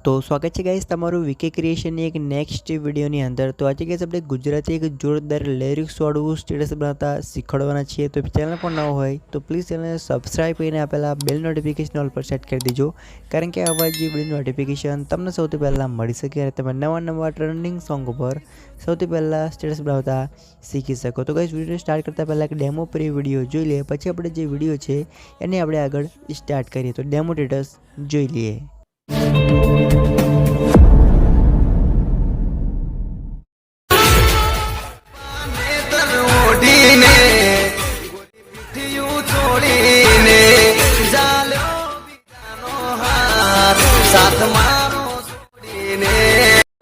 तो स्वागत है गाइस તમારું વીકે ક્રિએશનની એક નેક્સ્ટ વિડીયોની અંદર। તો આજે ગાइस આપણે ગુજરાતી એક જોરદાર લિરિક્સ વાળું સ્ટેટસ બનાવતા શીખવાડવાના છીએ। તો ચેનલ પર ન હોય તો પ્લીઝ ચેનલને સબસ્ક્રાઇબ કરીને આપેલા બેલ નોટિફિકેશન ઓલ પર સેટ કરી દેજો, કારણ કે આવા જ વિડીયો નોટિફિકેશન તમને સૌથી પહેલાં મળી શકે અને તમે નવા ટ્રેન્ડિંગ સોંગ ઉપર સૌથી પહેલાં સ્ટેટસ બનાવતા શીખી શકો। તો ગાइस વિડીયો સ્ટાર્ટ કરતાં પહેલાં એક ડેમો પ્રી વિડીયો જોઈ લઈએ, પછી આપણે જે વિડીયો છે એને આપણે આગળ સ્ટાર્ટ કરીએ। તો ડેમો સ્ટેટસ જોઈ લઈએ।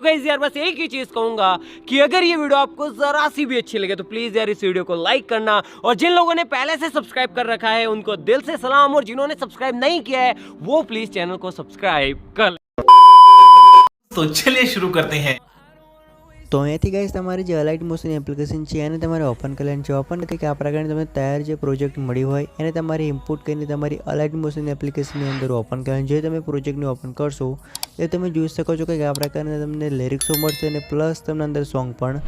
गाइस यार बस एक ही चीज कहूंगा कि अगर ये वीडियो आपको जरा सी भी अच्छी लगे तो प्लीज यार इस वीडियो को लाइक करना, और जिन लोगों ने पहले से सब्सक्राइब कर रखा है उनको दिल से सलाम, और जिन्होंने सब्सक्राइब नहीं किया है वो प्लीज चैनल को सब्सक्राइब कर ले। तो चलिए शुरू करते हैं। तो અહીંયાથી ગાइस તમારી જે અલાઇટ મોશન એપ્લિકેશન છે એને તમારે ઓપન કરી લેવાની છે। ઓપન કરી આ પ્રકારની તમને તૈયાર જે પ્રોજેક્ટ મળી હોય એને તમારે ઇમ્પોર્ટ કરીને તમારી અલાઇટ મોશન એપ્લિકેશનની અંદર ઓપન કરવાની। જે તમે પ્રોજેક્ટને ઓપન કરશો એ તમે જોઈ શકો છો કે આ પ્રકારના તમને લિરિક્સો મળશે અને પ્લસ તમને અંદર સોંગ પણ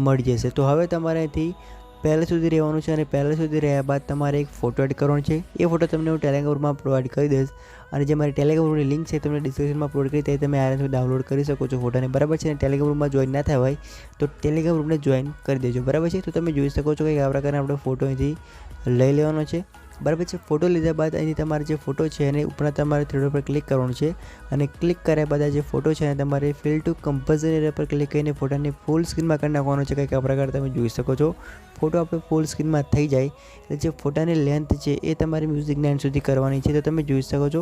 મળી જશે। તો હવે તમારે અહીંથી પહેલે સુધી રહેવાનું છે અને પહેલે સુધી રહ્યા બાદ તમારે એક ફોટો એડ કરવાનો છે। એ ફોટો તમને હું ટેલિગ્રામ ગ્રુપમાં પ્રોવાઈડ કરી દઈશ, અને જે મારી ટેલિગ્રામ ગ્રુપની લિંક છે તમને ડિસ્ક્રિપ્શનમાં પ્રોવાઈડ કરી તે તમે આરામથી ડાઉનલોડ કરી શકો છો ફોટોને, બરાબર છે। અને ટેલિગ્રામ ગ્રુપમાં જોઈન ના થયા હોય તો ટેલિગ્રામ ગ્રુપને જોઈન કરી દેજો, બરાબર છે। તો તમે જોઈ શકો છો કે આ પ્રકારના આપણે ફોટો અહીંથી લઈ લેવાનો છે, બરાબર છે। ફોટો લીધા બાદ અહીંથી તમારે જે ફોટો છે એને ઉપર તમારે થ્રેડ પર ક્લિક કરવાનું છે, અને ક્લિક કર્યા બાદ આ જે ફોટો છે એને તમારે ફિલ ટુ કમ્પોઝિશન એરિયા પર ક્લિક કરીને ફોટાને ફૂલ સ્ક્રીનમાં કરી નાખવાનો છે। કંઈક આ પ્રકાર તમે જોઈ શકો છો ફોટો આપણે ફૂલ સ્ક્રીનમાં થઈ જાય એટલે જે ફોટાની લેન્થ છે એ તમારે મ્યુઝિકના એન્ડ સુધી કરવાની છે। તો તમે જોઈ શકો છો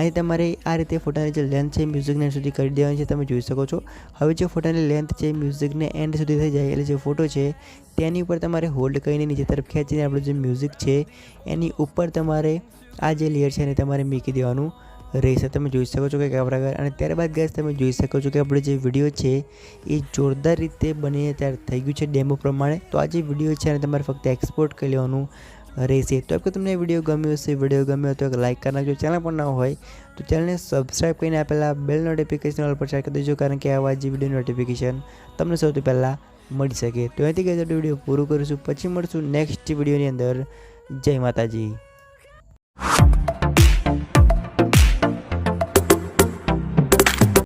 અહીં તમારે આ રીતે ફોટાની જે લેન્થ છે મ્યુઝિકના એન્ડ સુધી કરી દેવાની છે, તમે જોઈ શકો છો। હવે જે ફોટાની લેન્થ છે મ્યુઝિકને એન્ડ સુધી થઈ જાય એટલે જે ફોટો છે તેની ઉપર તમારે હોલ્ડ કરીને નીચે તરફ ખેંચીને આપણું જે મ્યુઝિક છે એની ઉપર તમારે આ જે લેયર છે એને તમારે મૂકી દેવાનું રહેશે। તમે જોઈ શકો છો કે આ પ્રકાર, અને ત્યારબાદ ગાઈસ તમે જોઈ શકો છો કે આપણે જે વિડીયો છે એ જોરદાર રીતે બનીને તૈયાર થઈ ગયું છે ડેમો પ્રમાણે। તો આ જે વિડીયો છે એને તમારે ફક્ત એક્સપોર્ટ કરી લેવાનું રહેશે। તો જો તમને વિડીયો ગમ્યો હશે, વિડીયો ગમ્યો તો એક લાઇક કરી નાખજો, ચેનલ પર ન હોય તો ચેનલને સબસ્ક્રાઇબ કરીને આપેલા બેલ નોટિફિકેશન ઓલ પર સેટ કરી દેજો, કારણ કે આવા જ વિડીયો નોટિફિકેશન તમને સૌથી પહેલાં મળી શકે। તો અહીંથી ગાઈસ વિડીયો પૂરું કરીશું, પછી મળશું નેક્સ્ટ વિડીયોની અંદર। જય માતાજી।